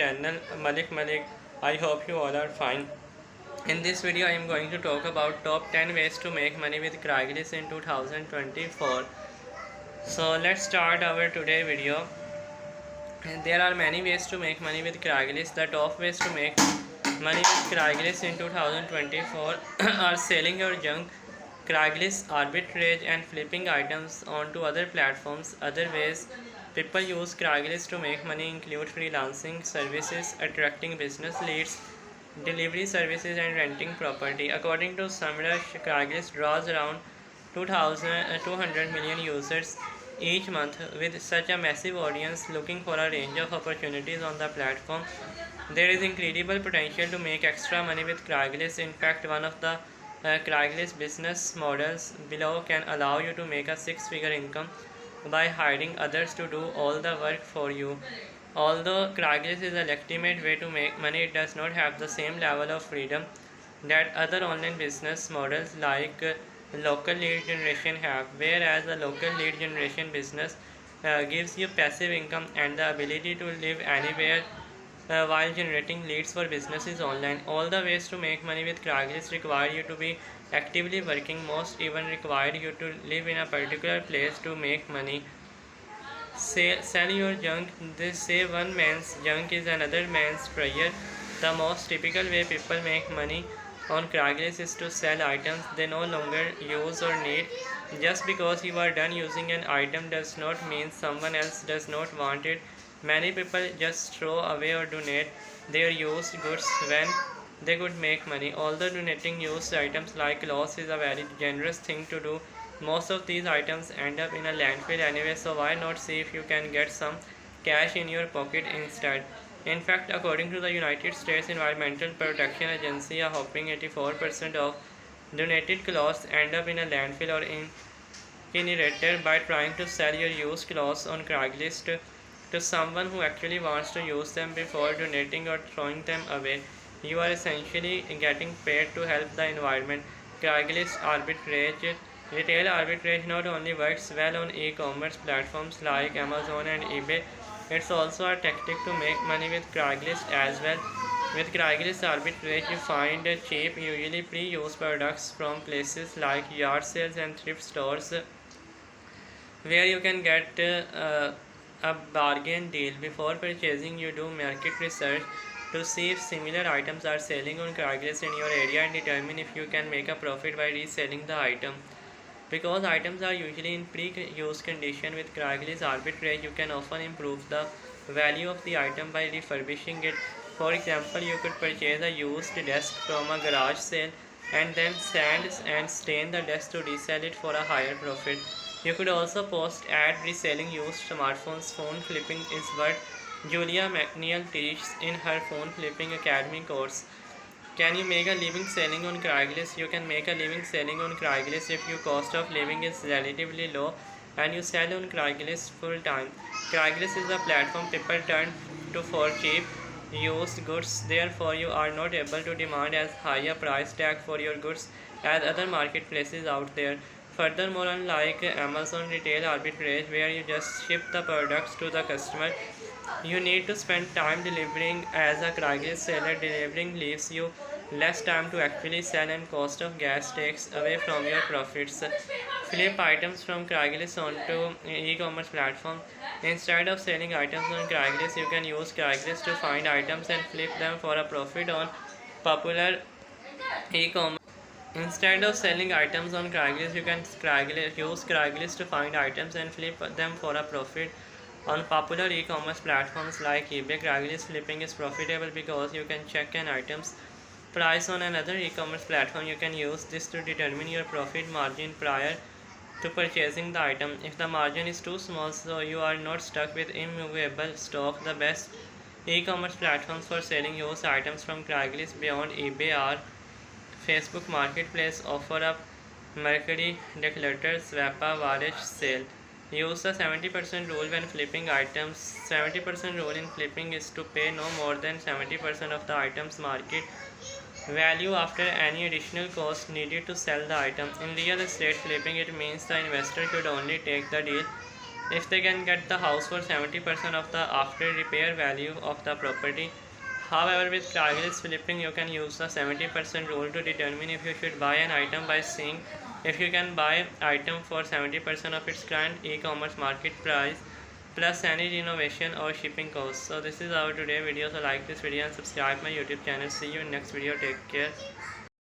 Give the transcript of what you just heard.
channel Malik. I hope you all are fine. In this video I am going to talk about top 10 ways to make money with Craigslist in 2024. So let's start our today video. There are many ways to make money with Craigslist. The top ways to make money with Craigslist in 2024 are selling your junk, Craigslist arbitrage, and flipping items onto other platforms. Other ways people use Craigslist to make money include freelancing services, attracting business leads, delivery services, and renting property. According to SEMrush, Craigslist draws around 200 million users each month. With such a massive audience looking for a range of opportunities on the platform, there is incredible potential to make extra money with Craigslist. In fact, one of the Craigslist business models below can allow you to make a six-figure income by hiring others to do all the work for you. Although Craigslist is a legitimate way to make money, it does not have the same level of freedom that other online business models like local lead generation have. Whereas a local lead generation business gives you passive income and the ability to live anywhere while generating leads for businesses online. All the ways to make money with Craigslist require you to be actively working. Most even require you to live in a particular place to make money. Sell your junk. They say one man's junk is another man's prayer. The most typical way people make money on Craigslist is to sell items they no longer use or need. Just because you are done using an item does not mean someone else does not want it. Many people just throw away or donate their used goods when they could make money. Although donating used items like clothes is a very generous thing to do, most of these items end up in a landfill anyway, so why not see if you can get some cash in your pocket instead? In fact, according to the United States Environmental Protection Agency, a whopping 84% of donated clothes end up in a landfill or incinerator. By trying to sell your used clothes on Craigslist to someone who actually wants to use them before donating or throwing them away, you are essentially getting paid to help the environment. Craigslist arbitrage. Retail arbitrage not only works well on e-commerce platforms like Amazon and eBay, it's also a tactic to make money with Craigslist as well. With Craigslist arbitrage, you find cheap, usually pre-used products from places like yard sales and thrift stores where you can get a bargain deal. Before purchasing, you do market research to see if similar items are selling on Craigslist in your area and determine if you can make a profit by reselling the item. Because items are usually in pre-used condition, with Craigslist arbitrage you can often improve the value of the item by refurbishing it. For example, you could purchase a used desk from a garage sale and then sand and stain the desk to resell it for a higher profit. You could also post ad reselling used smartphones. Phone flipping is what Julia McNeil teaches in her Phone Flipping Academy course. Can you make a living selling on Craigslist? You can make a living selling on Craigslist if your cost of living is relatively low and you sell on Craigslist full time. Craigslist is a platform people turn to for cheap used goods. Therefore, you are not able to demand as high a price tag for your goods as other marketplaces out there. Furthermore, unlike Amazon retail arbitrage where you just ship the products to the customer, you need to spend time delivering. As a Craigslist seller, delivering leaves you less time to actually sell, and cost of gas takes away from your profits. Flip items from Craigslist onto e-commerce platform. Instead of selling items on Craigslist, you can use Craigslist to find items and flip them for a profit on popular e-commerce. Instead of selling items on Craigslist, you can use Craigslist to find items and flip them for a profit on popular e-commerce platforms like eBay. Craigslist flipping is profitable because you can check an item's price on another e-commerce platform. You can use this to determine your profit margin prior to purchasing the item. If the margin is too small, so you are not stuck with immovable stock. The best e-commerce platforms for selling used items from Craigslist beyond eBay are Facebook Marketplace, OfferUp, Mercari, Declutter, Swappa, Varech, Sale. Use the 70% rule when flipping items. 70% rule in flipping is to pay no more than 70% of the item's market value after any additional cost needed to sell the item. In real estate flipping, it means the investor should only take the deal if they can get the house for 70% of the after repair value of the property. However, with Craigslist flipping, you can use the 70% rule to determine if you should buy an item by seeing if you can buy item for 70% of its current e-commerce market price plus any renovation or shipping costs. So this is our today video. So like this video and subscribe my YouTube channel. See you in next video. Take care.